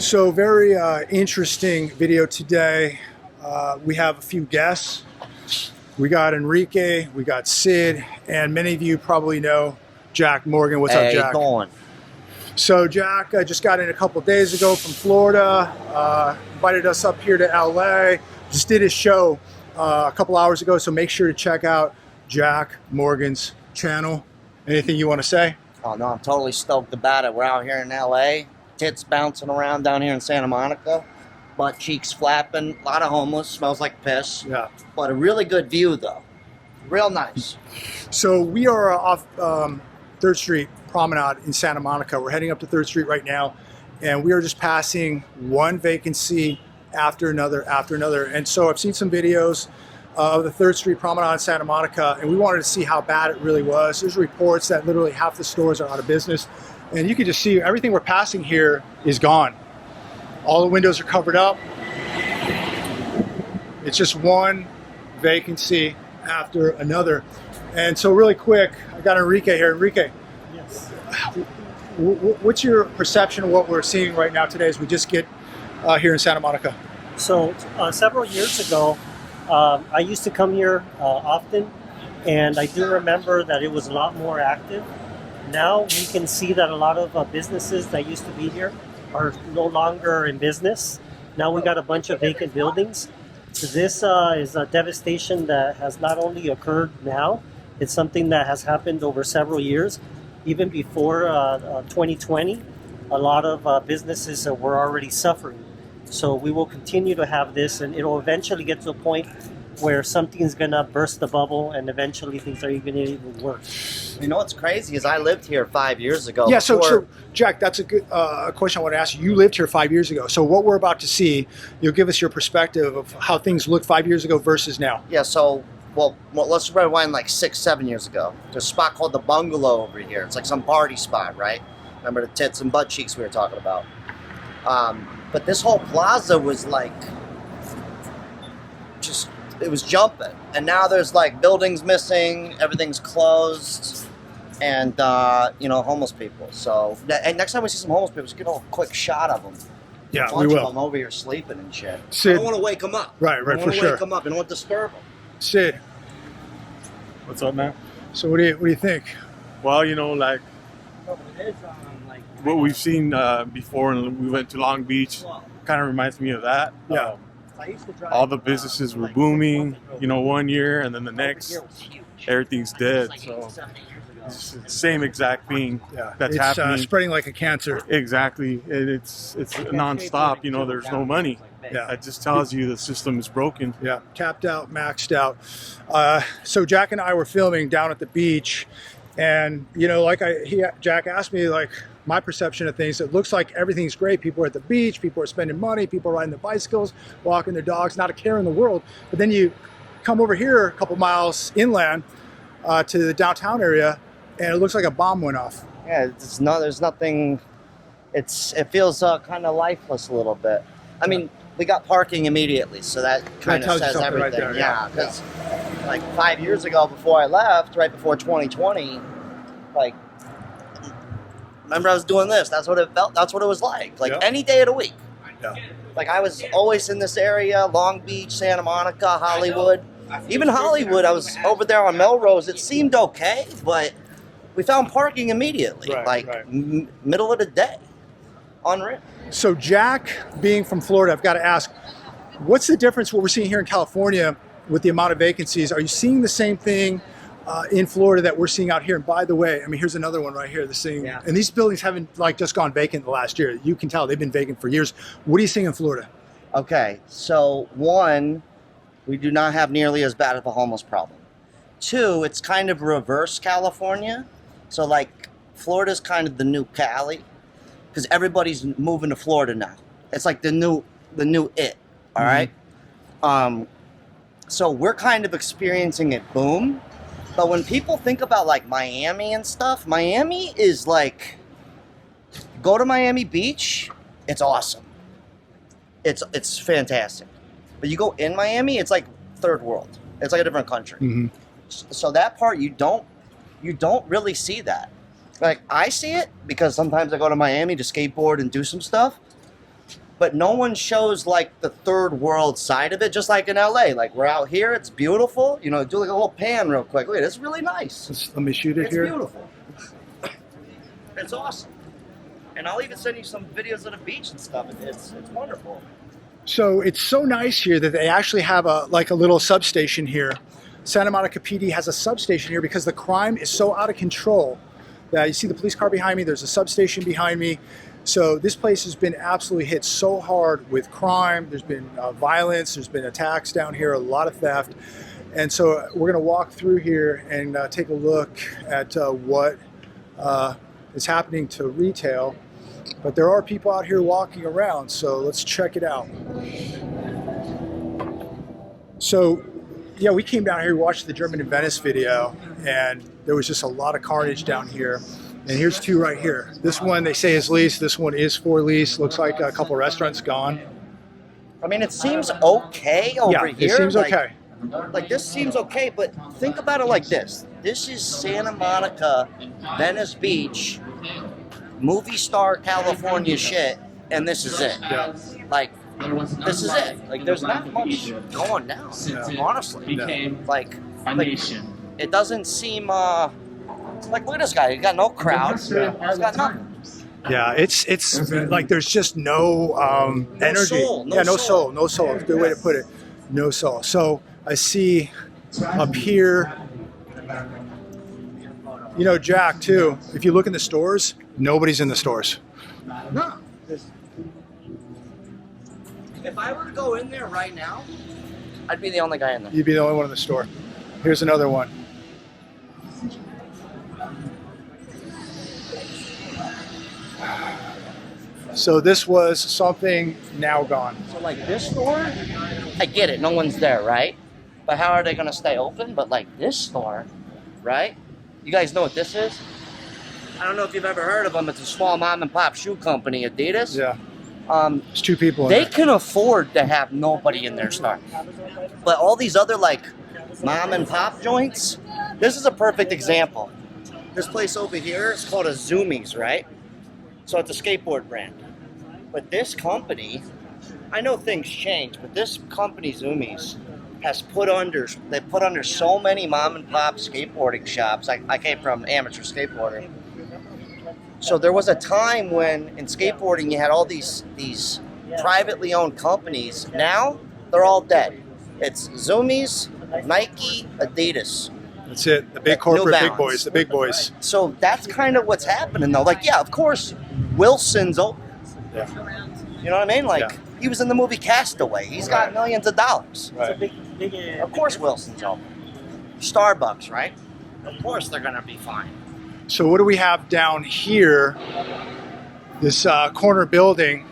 So very interesting video today. We have a few guests. We got Enrique, we got Sid, and many of you probably know Jack Morgan. What's up, Jack? Going. So Jack just got in a couple days ago from Florida, invited us up here to LA, just did his show a couple hours ago, so make sure to check out Jack Morgan's channel. Anything you want to say? Oh no, I'm totally stoked about it. We're out here in LA, tits bouncing around down here in Santa Monica, butt cheeks flapping, a lot of homeless, smells like piss. Yeah. But a really good view though, real nice. So we are off 3rd Street Promenade in Santa Monica. We're heading up to 3rd Street right now, and we are just passing one vacancy after another after another. And so I've seen some videos of the 3rd Street Promenade in Santa Monica, and we wanted to see how bad it really was. There's reports that literally half the stores are out of business, and you can just see everything we're passing here is gone. All the windows are covered up. It's just one vacancy after another. And so really quick, I got Enrique here. Enrique. Yes. What's your perception of what we're seeing right now today as we just get here in Santa Monica? So several years ago, I used to come here often, and I do remember that it was a lot more active. Now we can see that a lot of businesses that used to be here are no longer in business. Now we got a bunch of vacant buildings. So this is a devastation that has not only occurred now, it's something that has happened over several years. Even before 2020, a lot of businesses were already suffering. So we will continue to have this, and it'll eventually get to a point where something's gonna burst the bubble, and eventually things are even worse. You know what's crazy is I lived here 5 years ago. Yeah, so Jack, that's a good question I want to ask you. You lived here 5 years ago. So what we're about to see, you'll give us your perspective of how things looked 5 years ago versus now. Yeah, so, well, let's rewind like 6, 7 years ago. There's a spot called the Bungalow over here. It's like some party spot, right? Remember the tits and butt cheeks we were talking about? But this whole plaza was like, it was jumping. And now there's like buildings missing, everything's closed, and, homeless people. So, and next time we see some homeless people, just get a quick shot of them. Yeah, a bunch we of will. them over here sleeping and shit. Sid, I don't want to wake them up. Right, I don't for want to sure. wake them up. I don't want to disturb them. Sid, What's up, man? so what do you think? Well, like what we've seen before, and we went to Long Beach, kind of reminds me of that. Yeah. All the businesses were booming, 1 year, and then the next, everything's dead. So it's the same exact thing that's happening. It's spreading like a cancer. Exactly. It's nonstop. There's no money. Yeah. That just tells you the system is broken. Yeah, tapped out, maxed out. So Jack and I were filming down at the beach, and Jack asked me my perception of things. It looks like everything's great. People are at the beach, people are spending money, people are riding their bicycles, walking their dogs, not a care in the world. But then you come over here a couple miles inland to the downtown area, and it looks like a bomb went off. Yeah, there's nothing. It feels kind of lifeless a little bit. I mean, we got parking immediately, so that kind of tells you says something right everything. there, Yeah, because like 5 years ago, before I left, right before 2020, remember I was doing this. That's what it felt. That's what it was like. Any day of the week. Yeah. I was always in this area: Long Beach, Santa Monica, Hollywood. Even Hollywood, I was over there on Melrose. It seemed okay, but we found parking immediately, Right. Middle of the day. Unreal. So Jack, being from Florida, I've got to ask, what's the difference what we're seeing here in California with the amount of vacancies? Are you seeing the same thing in Florida that we're seeing out here? And by the way, here's another one right here. This thing, and these buildings haven't just gone vacant the last year. You can tell they've been vacant for years. What are you seeing in Florida? Okay, so one, we do not have nearly as bad of a homeless problem. Two, it's kind of reverse California. So Florida's kind of the new Cali, because everybody's moving to Florida now. It's like the new it. All right. So we're kind of experiencing it boom. But when people think about Miami and stuff, Miami is go to Miami Beach, it's awesome. It's fantastic. But you go in Miami, it's like third world. It's like a different country. Mm-hmm. So that part you don't really see that. I see it because sometimes I go to Miami to skateboard and do some stuff. but no one shows like the third world side of it. Just like in LA, like we're out here, it's beautiful. You know, do like a little pan real quick. Look, it's really nice. Let me shoot it It's here. beautiful. It's awesome. And I'll even send you some videos of the beach and stuff. It's wonderful. So it's so nice here that they actually have a little substation here. Santa Monica PD has a substation here because the crime is so out of control. You see the police car behind me, there's a substation behind me. So this place has been absolutely hit so hard with crime. There's been violence, there's been attacks down here, a lot of theft. And so we're gonna walk through here and take a look at what is happening to retail. But there are people out here walking around, so let's check it out. So, yeah, we came down here, we watched the German in Venice video, and there was just a lot of carnage down here. And here's two right here. This one they say is leased, this one is for lease. Looks like a couple restaurants gone. I mean, it seems okay over here. It seems like, okay. Like this seems okay, but think about it like this. This is Santa Monica, Venice Beach, movie star California shit, and this is it. Yeah. Like, this is it. Like, there's not much going down, honestly. Like, it doesn't seem, like, look at this guy. He got no crowd. He's got nothing. Yeah, it's like there's just no energy. Soul, no No soul. soul. It's a good way to put it. No soul. So I see up here, you know, Jack, too, if you look in the stores, nobody's in the stores. No. If I were to go in there right now, I'd be the only guy in there. You'd be the only one in the store. Here's another one. So this was something now gone. So like this store, I get it, no one's there, right? But how are they gonna stay open? But like this store, right? You guys know what this is? I don't know if you've ever heard of them. It's a small mom and pop shoe company, Adidas. Yeah. There's two people in They there. can afford to have nobody in their store. But all these other like mom and pop joints, this is a perfect example. This place over here is called a Zoomies, right? So it's a skateboard brand. But this company, I know things change, but this company, Zoomies, has put under so many mom and pop skateboarding shops. I came from amateur skateboarding. So there was a time when in skateboarding you had all these privately owned companies. Now they're all dead. It's Zoomies, Nike, Adidas. That's it. The big corporate, New big Balance. boys, the big boys. So that's kind of what's happening though. Like, yeah, of course, Wilson's open. Yeah. You know what I mean? Like, Yeah. he was in the movie Castaway. He's got millions of dollars. Right. Of course Wilson's open. Starbucks, right? Of course they're going to be fine. So what do we have down here? This corner building.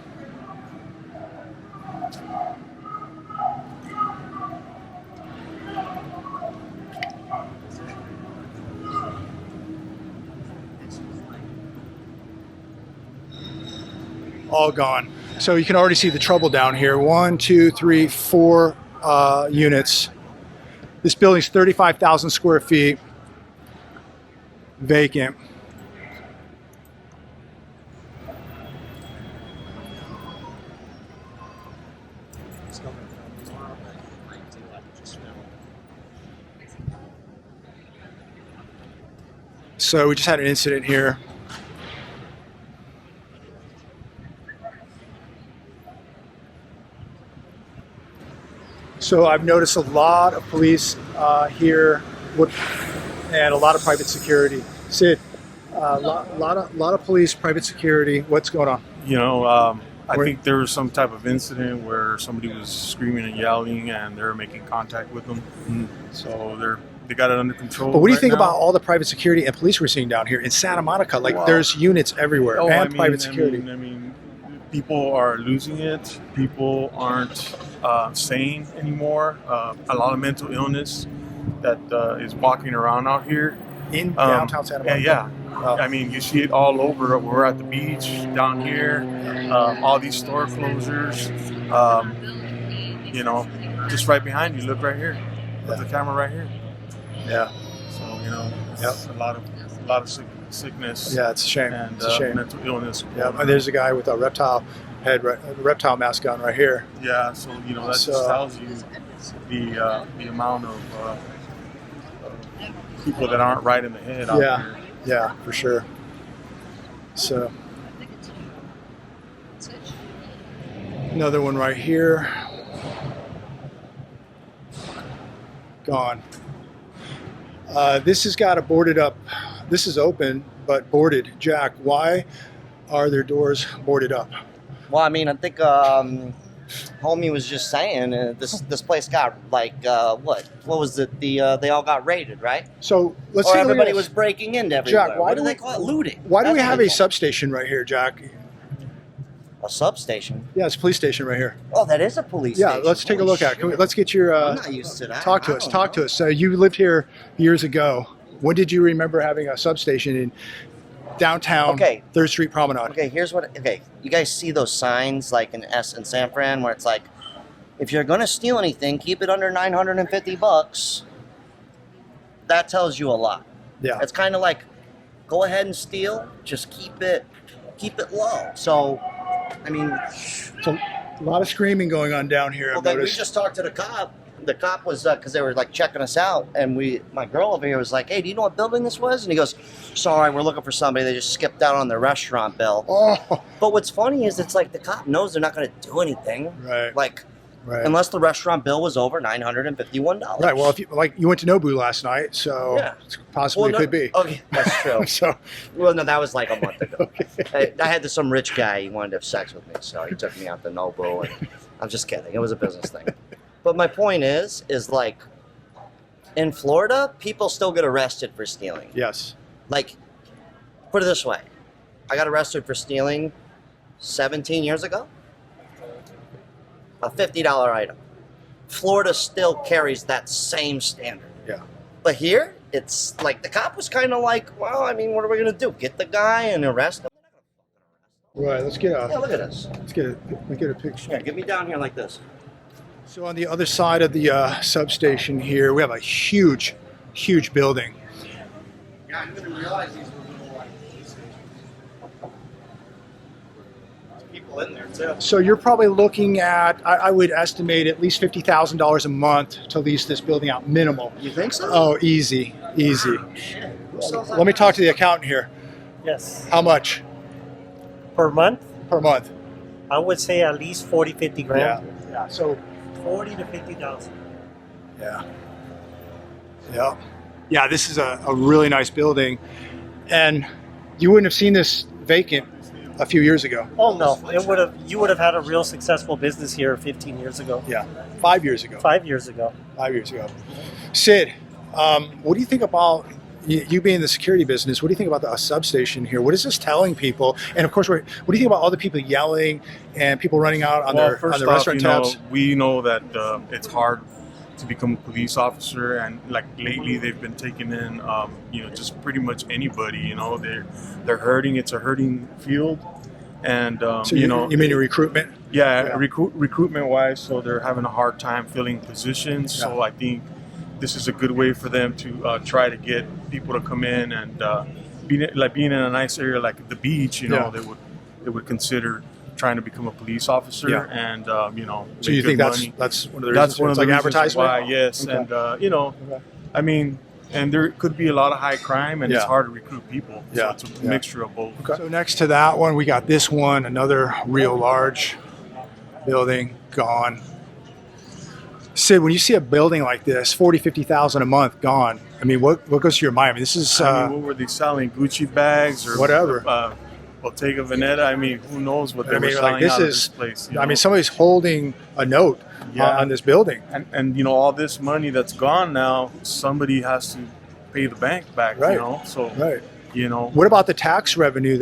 All gone. So you can already see the trouble down here. 1, 2, 3, 4 units. This building's 35,000 square feet. Vacant. So we just had an incident here. So I've noticed a lot of police here and a lot of private security. Sid, lot of police, private security. What's going on? You know, I think there was some type of incident where somebody was screaming and yelling, and they were making contact with them. Mm-hmm. So they got it under control. But what do you right think now. about all the private security and police we're seeing down here in Santa Monica? Like, Wow. there's units everywhere and I mean, private security. I mean, people are losing it. People aren't sane anymore. A lot of mental illness that is walking around out here. In downtown Santa Monica? Yeah. Wow. I mean, you see it all over. We're at the beach down here. All these store closures. You know, just right behind you. Look right here. There's the camera right here. Yeah. So you know, it's a lot of sickness. Yeah, it's a shame. And It's a shame. mental illness. Yeah, and there's a guy with a reptile had the reptile mask on right here. Yeah, so you know that So- just tells you the amount of people that aren't right in the head out Yeah. here. Yeah, for sure. So another one right here. Gone. This has got a boarded up. This is open but boarded. Jack, why are their doors boarded up? Well, I mean, I think homie was just saying this place got like what was it? They all got raided, right? So let's Or take a look at everybody this. was breaking into everywhere. Jack, why what do do they we- call it? Looting. Why do That's we what have they a call it. substation right here, Jack? A substation? Yeah, it's a police station right here. Oh, that is a police Yeah, station. let's take a Holy look at it. shit. Let's get your I'm not used to that. talk to I us. don't Talk know. to us. So you lived here years ago. When did you remember having a substation in downtown Okay. 3rd Street Promenade? Okay, here's what. Okay, you guys see those signs like in San Fran where it's like, if you're gonna steal anything, keep it under $950. That tells you a lot. Yeah. It's kind of like, go ahead and steal, just keep it low. So, I mean, So a lot of screaming going on down here. well, I've then we noticed. just talked to the cop. The cop was because they were like checking us out, and my girl over here was like, "Hey, do you know what building this was?" And he goes, "Sorry, we're looking for somebody. They just skipped out on their restaurant bill." Oh, But what's funny is it's like the cop knows they're not going to do anything, right, like right, unless the restaurant bill was over $951. right. Well, if you went to Nobu last night, so Yeah. it's possibly no- could be. Okay, that's true. So Well, no, that was like a month ago. I had some rich guy. He wanted to have sex with me, so he took me out to Nobu. And I'm just kidding. It was a business thing. But my point is like, in Florida, people still get arrested for stealing. yes, Like, put it this way: I got arrested for stealing 17 years ago. A $50 item. Florida still carries that same standard. yeah, But here, it's like the cop was kind of like, well, I mean, what are we gonna do? Get the guy and arrest him? right. Let's get Yeah, a look at this. let's get a picture. Yeah, get me down here like this. So on the other side of the substation here, we have a huge building. Yeah, I didn't realize these were little like police stations. There's people in there too. So you're probably looking at, I would estimate at least $50,000 a month to lease this building out, minimal. You think so? Oh, easy. Shit. Let me talk to the accountant here. Yes. How much Per month, per month? I would say at least 40, 50 grand. Yeah. So 40 to 50,000. yeah. Yeah. Yeah, this is a really nice building. And you wouldn't have seen this vacant a few years ago. Oh no, you would have had a real successful business here 15 years ago. Yeah. 5 years ago. 5 years ago. 5 years ago. Sid, what do you think about you being in the security business? What do you think about the substation here? What is this telling people? And of course, what do you think about all the people yelling and people running out on their First off, restaurant tabs? we know that it's hard to become a police officer, and like lately they've been taking in, just pretty much anybody. They're hurting. It's a hurting field, and So you mean your recruitment? yeah. Recruitment wise, so they're having a hard time filling positions. Yeah. So I think this is a good way for them to try to get people to come in and being in a nice area like the beach. Yeah. They would consider trying to become a police officer, Yeah. and So make you think good money. that's one of the That's reasons? one of It's the like reasons advertisement? why, yes, Okay. and Okay. I mean, and there could be a lot of high crime, and it's Yeah. hard to recruit people. Yeah. So it's a Yeah. mixture of both. So next to that one, we got this one, another real large building gone. Sid, when you see a building like this, 40, 50,000 a month gone, I mean, what goes to your mind? I mean, this is I mean, what were they selling? Gucci bags or whatever. Bottega Veneta? I mean, who knows what they I were mean, selling like this out of is. this place? I mean, somebody's holding a note Yeah. on this building. and all this money that's gone now, somebody has to pay the bank back. Right. So Right. What about the tax revenue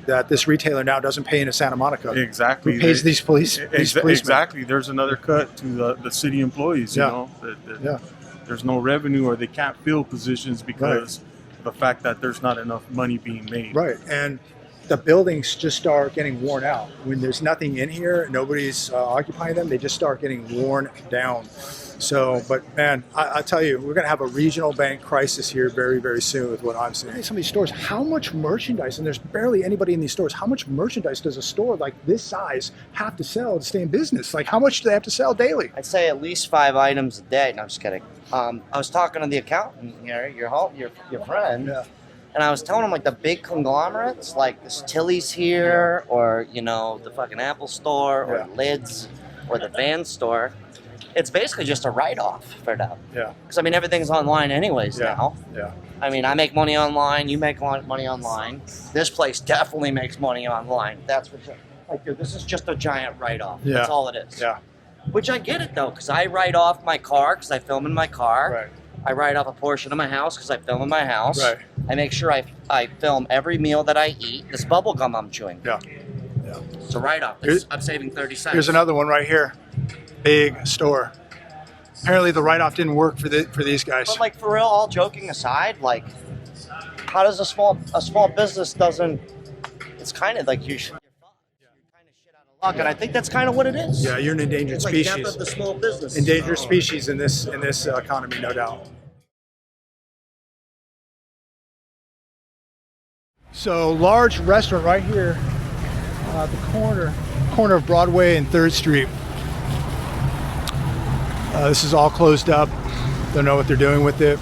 that this retailer now doesn't pay into Santa Monica? exactly Who pays these policemen? Exactly. There's another cut to the city employees. Yeah. Yeah. There's no revenue, or they can't fill positions because of the fact that there's not enough money being made. Right. And the buildings just start getting worn out. When there's nothing in here, nobody's occupying them, they just start getting worn down. So, but man, I tell you, we're going to have a regional bank crisis here very, very soon with what I'm seeing. Some of these stores, how much merchandise, and there's barely anybody in these stores, how much merchandise does a store like this size have to sell to stay in business? Like, how much do they have to sell daily? I'd say at least 5 items a day. No, I'm just kidding. I was talking to the accountant here, your friend, Yeah. and I was telling him like the big conglomerates, like this Tilly's here, or the fucking Apple store, or Yeah. Lids, or the Van store. It's basically just a write-off for them. Yeah. Because I mean, everything's online anyways Yeah. now. Yeah. I mean, I make money online. You make money online. This place definitely makes money online. That's for sure. Like, dude, this is just a giant write-off. Yeah. That's all it is. Yeah. Which I get it though, because I write off my car because I film in my car. Right. I write off a portion of my house because I film in my house. Right. I make sure I film every meal that I eat. This bubble gum I'm chewing. Yeah. Yeah. It's a write-off. I'm saving 30 cents. Here's another one right here. Big store. Apparently the write-off didn't work for these guys. But like for real, all joking aside, like how does a small business doesn't? It's kind of like you're kind of shit out of luck, and I think that's kind of what it is. Yeah, you're an endangered It's like species. death of the small business. Endangered species in this economy, no doubt. So large restaurant right here, at the corner of Broadway and 3rd Street. This is all closed up. Don't know what they're doing with it.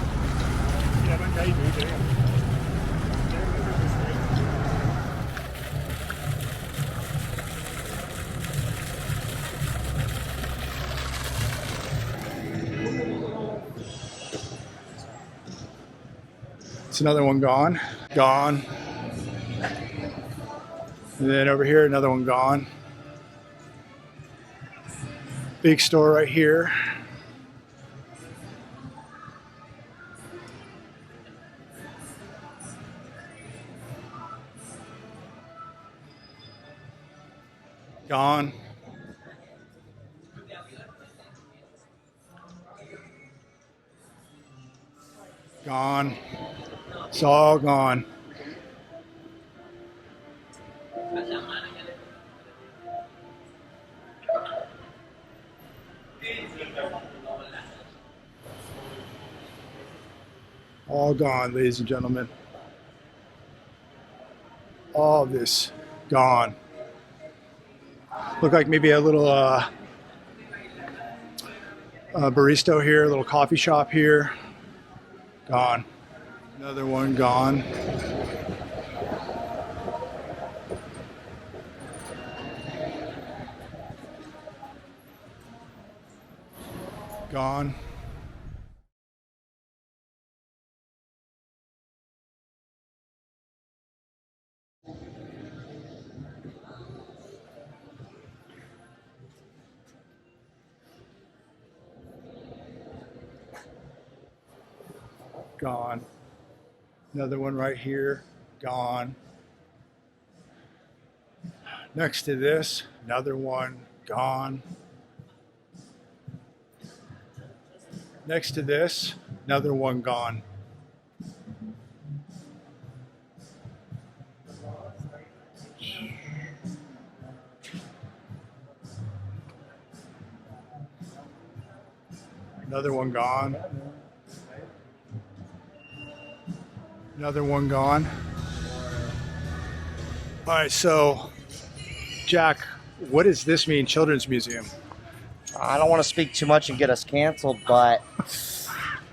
It's another one gone. Gone. And then over here, another one gone. Big store right here. Gone. Gone. It's all gone. All gone, ladies and gentlemen. All of this gone. Look like maybe a little barista here, a little coffee shop here. Gone. Another one gone. Gone. Gone. Another one right here. Gone. Next to this, another one. Gone. Next to this, another one gone. Another one gone. Another one gone. All right, so Jack, what does this mean, Children's Museum? I don't want to speak too much and get us canceled, but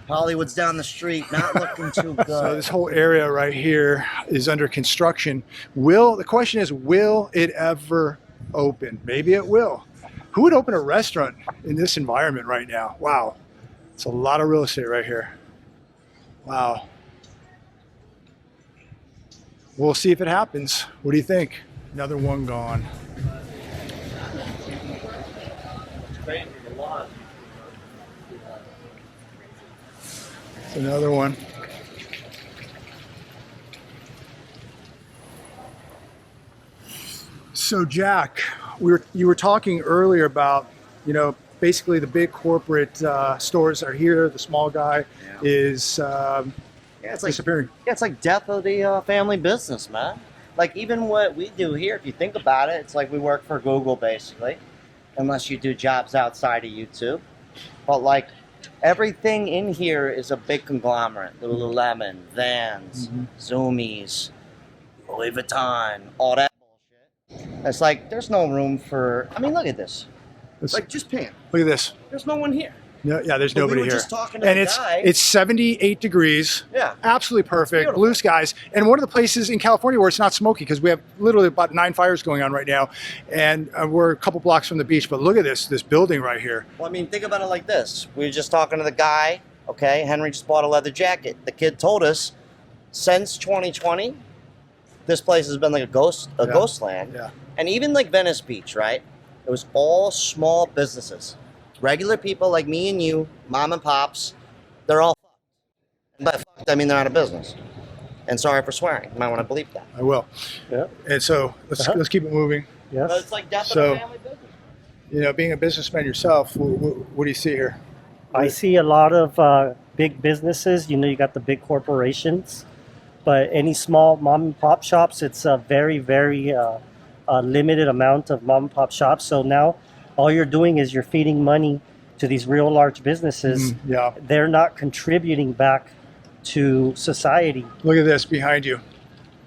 Hollywood's down the street, not looking too good. So this whole area right here is under construction. The question is, will it ever open? Maybe it will. Who would open a restaurant in this environment right now? Wow. It's a lot of real estate right here. Wow. We'll see if it happens. What do you think? Another one gone. It's another one. So Jack, you were talking earlier about, basically the big corporate stores are here. The small guy is it's like disappearing. it's like death of the family business, man. like even what we do here, if you think about it, it's like we work for Google basically, unless you do jobs outside of YouTube. But like everything in here is a big conglomerate. Lululemon, Vans, Zoomies, Louis Vuitton, all that bullshit. It's like there's no room for. I mean, look at this. Let's- Like just pan. Look at this. There's no one here. Yeah, there's But nobody we were here. just talking to And the guy. it's 78 degrees. Yeah. Absolutely perfect. beautiful. Blue skies. And one of the places in California where it's not smoky, because we have literally about 9 fires going on right now. And we're a couple blocks from the beach. But look at this building right here. Well, I mean, think about it like this. We were just talking to the guy, okay? Henry just bought a leather jacket. The kid told us since 2020, this place has been like a ghost land. Yeah. And even like Venice Beach, right? It was all small businesses. Regular people like me and you, mom and pops, they're all fucked. But fucked, I mean they're out of business. And sorry for swearing. You might want to bleep that. I will. Yeah. And so let's keep it moving. Yes. But it's like death So- of a family business. You know, being a businessman yourself, what do you see here? I see a lot of big businesses. You know, you got the big corporations, but any small mom and pop shops, it's a very, very limited amount of mom and pop shops. So now all you're doing is you're feeding money to these real large businesses. Yeah. They're not contributing back to society, Look at this behind you.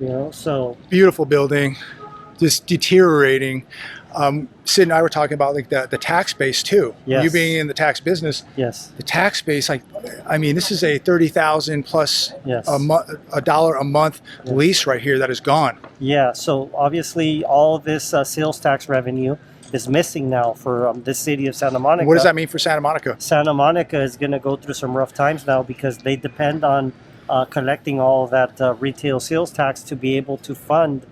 you know, so Beautiful building, just deteriorating. Sid and I were talking about like the tax base too. Yes. You being in the tax business, yes, the tax base, like, I mean, this is a 30,000 plus yes. a dollar a month Yes. lease right here that is gone. Yeah, so obviously all this sales tax revenue is missing now for this city of Santa Monica. What does that mean for Santa Monica? Santa Monica is going to go through some rough times now because they depend on collecting all that retail sales tax to be able to fund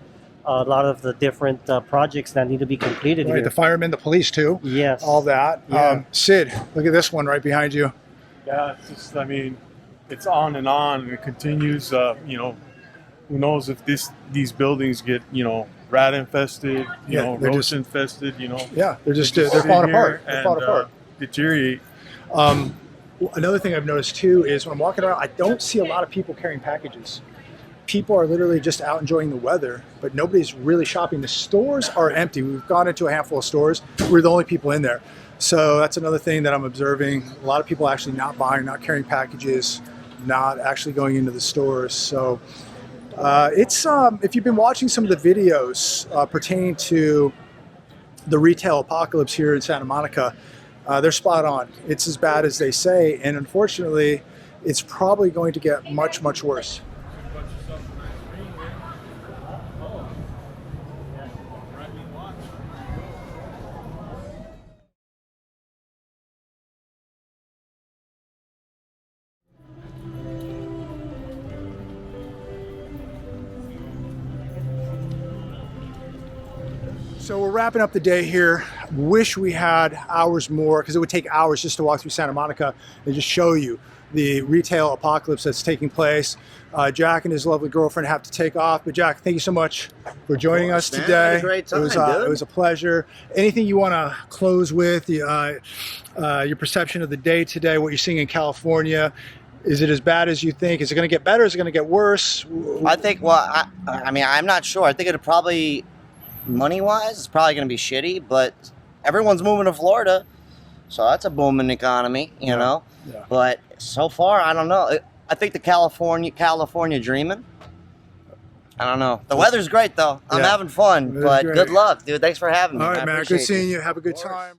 a lot of the different projects that need to be completed Right, here. the firemen, the police too, Yes. all that. Yeah. Sid, look at this one right behind you. Yeah, it's just, I mean, it's on and on, and it continues. You know, who knows if these buildings get, you know, rat infested, you Yeah, know, they're roach just- infested, you know. Yeah, they're just They they're sit falling here apart. They're and, falling apart. Deteriorate. Another thing I've noticed too is when I'm walking around, I don't see a lot of people carrying packages. People are literally just out enjoying the weather, but nobody's really shopping. The stores are empty. We've gone into a handful of stores. We're the only people in there. So that's another thing that I'm observing. A lot of people actually not buying, not carrying packages, not actually going into the stores. So it's if you've been watching some of the videos pertaining to the retail apocalypse here in Santa Monica, they're spot on. It's as bad as they say, and unfortunately, it's probably going to get much, much worse. So we're wrapping up the day here. Wish we had hours more, because it would take hours just to walk through Santa Monica and just show you the retail apocalypse that's taking place. Jack and his lovely girlfriend have to take off, but Jack, thank you so much for joining us man. today. It was a great time, dude. It was a pleasure. Anything you want to close with? Your perception of the day today, what you're seeing in California? Is it as bad as you think? Is it going to get better? Is it going to get worse? I think, well, I mean, I'm not sure. I think it'll probably, money-wise, it's probably going to be shitty, but everyone's moving to Florida, so that's a booming economy, you know? Yeah. But so far, I don't know. I think the California dreaming. I don't know. The weather's great, though. I'm Yeah. having fun, Weather's but great. good luck, dude. Thanks for having me. All I right, man. appreciate Good seeing you. you. Have a good Of course. time.